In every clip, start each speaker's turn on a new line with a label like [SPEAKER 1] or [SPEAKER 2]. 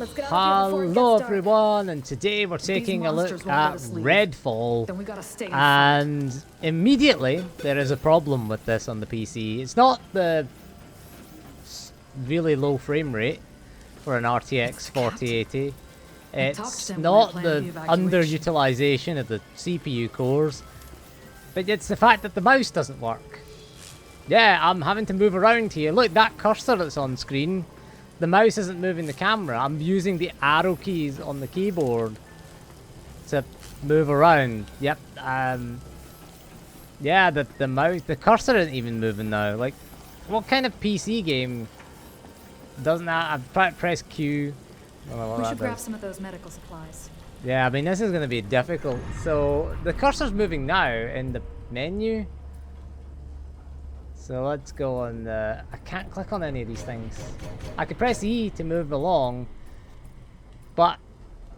[SPEAKER 1] Let's get out of here before it gets
[SPEAKER 2] Hello
[SPEAKER 1] dark.
[SPEAKER 2] everyone, and today we're taking a look at Redfall,
[SPEAKER 1] Then we gotta stay in
[SPEAKER 2] and immediately there is a problem with this on the PC. It's not the really low frame rate for an RTX 4080. It's not the underutilization of the CPU cores, but it's the fact that the mouse doesn't work. Yeah, I'm having to move around here. Look, that cursor that's on screen. The mouse isn't moving the camera. I'm using the arrow keys on the keyboard to move around. Yep. Yeah, the mouse, the cursor isn't even moving now. Like, what kind of PC game doesn't that? I've tried to press Q.
[SPEAKER 1] We should grab some of those medical supplies.
[SPEAKER 2] Yeah, I mean, this is going to be difficult. So, the cursor's moving now in the menu. So let's go on the... I can't click on any of these things. I could press E to move along, but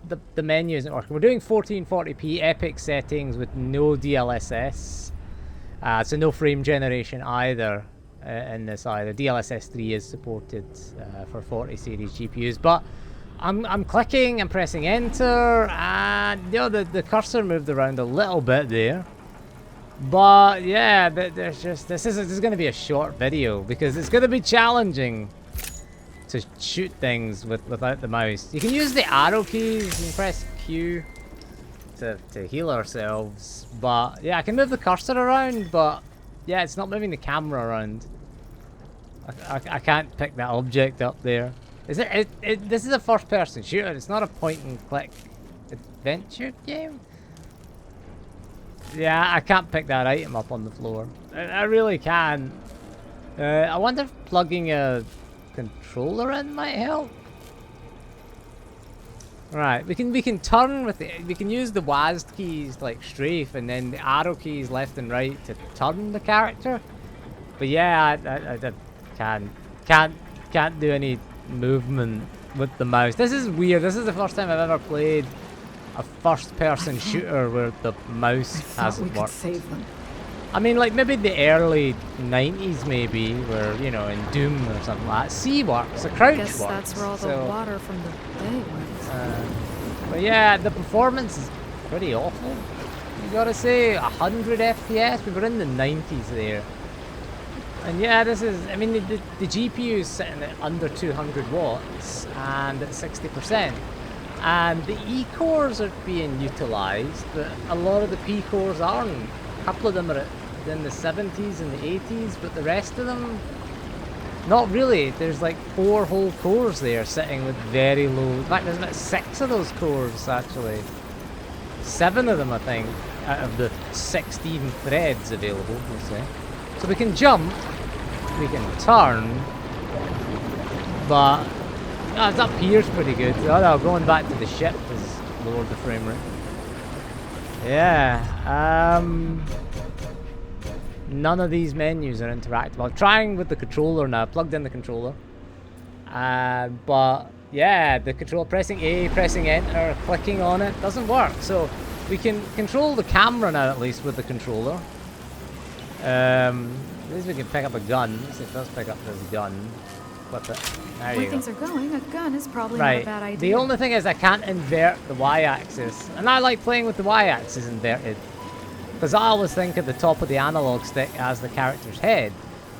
[SPEAKER 2] the menu isn't working. We're doing 1440p epic settings with no DLSS. So no frame generation either in this either. DLSS 3 is supported for 40 series GPUs, but I'm clicking and pressing enter, and you know, the cursor moved around a little bit there. But yeah, there's just this is going to be a short video because it's going to be challenging to shoot things without the mouse. You can use the arrow keys. You can press Q to heal ourselves. But yeah, I can move the cursor around, but yeah, it's not moving the camera around. I can't pick that object up there. Is this is a first-person shooter. It's not a point-and-click adventure game. Yeah, I can't pick that item up on the floor. I really can. I wonder if plugging a controller in might help. Right, we can turn with it. We can use the WASD keys to like strafe, and then the arrow keys left and right to turn the character. But yeah, I can't do any movement with the mouse. This is weird. This is the first time I've ever played a first-person shooter where the mouse hasn't worked.
[SPEAKER 1] Save them.
[SPEAKER 2] I mean, like maybe the early 90s, maybe, where you know, in Doom or something like that. C works, the crouch
[SPEAKER 1] Guess
[SPEAKER 2] works.
[SPEAKER 1] that's where all the water from the bay went.
[SPEAKER 2] But yeah, the performance is pretty awful. You gotta say, 100 FPS. We were in the 90s there. And yeah, this is, I mean, the GPU is sitting at under 200 watts and at 60%. And the E-cores are being utilised, but a lot of the P-cores aren't. A couple of them are in the 70s and the 80s, but the rest of them, not really. There's like 4 whole cores there sitting with very low, in fact there's about 6 of those cores actually. 7 of them I think, out of the 16 threads available, we'll say. So we can jump, we can turn, but it's up here's pretty good. Oh no, going back to the ship has lowered the frame rate. Yeah, none of these menus are interactive. I'm trying with the controller now, plugged in the controller. But yeah, the controller, pressing A, pressing enter, clicking on it, doesn't work. So we can control the camera now at least with the controller. At least we can pick up a gun. At least it does pick up this gun. There
[SPEAKER 1] Where
[SPEAKER 2] you
[SPEAKER 1] things
[SPEAKER 2] go.
[SPEAKER 1] are going, a gun is probably not a bad idea.
[SPEAKER 2] The only thing is I can't invert the Y-axis. And I like playing with the Y-axis inverted. Because I always think of the top of the analog stick as the character's head.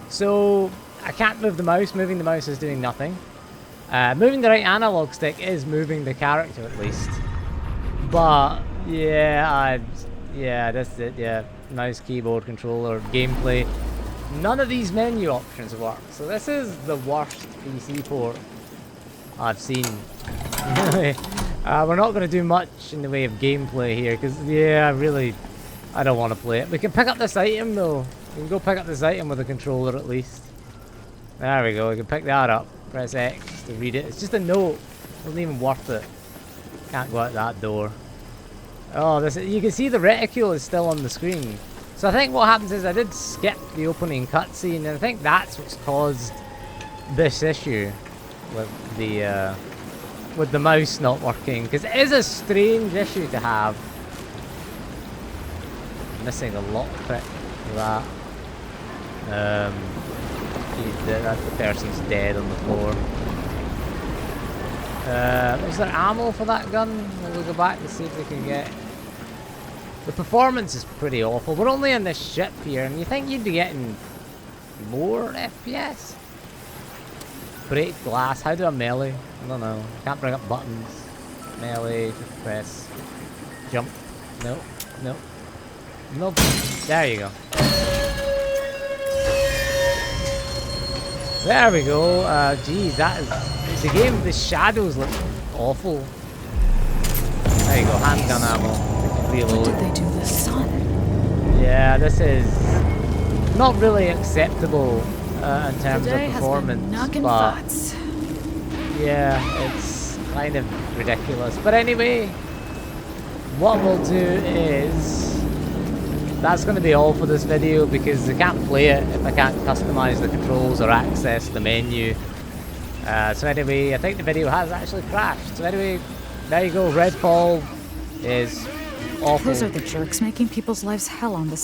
[SPEAKER 2] So I can't move the mouse. Moving the mouse is doing nothing. Moving the right analog stick is moving the character at least. But yeah, that's it. Yeah, mouse, keyboard, controller, gameplay. None of these menu options work, so this is the worst PC port I've seen. We're not going to do much in the way of gameplay here, because yeah, I don't want to play it. We can pick up this item though. We can go pick up this item with a controller at least. There we go, we can pick that up. Press X to read it. It's just a note. It wasn't even worth it. Can't go out that door. Oh, you can see the reticule is still on the screen. So I think what happens is I did skip the opening cutscene, and I think that's what's caused this issue with the mouse not working, because it is a strange issue to have. Missing a lockpick for that. The person's dead on the floor. Is there ammo for that gun? Will we go back to see if we can get... The performance is pretty awful. We're only on this ship here, and you think you'd be getting more FPS? Break glass. How do I melee? I don't know. Can't bring up buttons. Melee. Just press. Jump. No. No. Nope. There you go. There we go. Geez, that is... The game, the shadows look awful. There you go. Handgun ammo. Reload.
[SPEAKER 1] What did they do to the sun?
[SPEAKER 2] Yeah, this is not really acceptable in terms
[SPEAKER 1] Today
[SPEAKER 2] of
[SPEAKER 1] has
[SPEAKER 2] performance,
[SPEAKER 1] been knocking
[SPEAKER 2] but
[SPEAKER 1] thoughts.
[SPEAKER 2] yeah, it's kind of ridiculous. But anyway, what we'll do is that's going to be all for this video because I can't play it if I can't customize the controls or access the menu. So anyway, I think the video has actually crashed. So anyway, there you go. Redfall is awful.
[SPEAKER 1] Those are the jerks making people's lives hell on this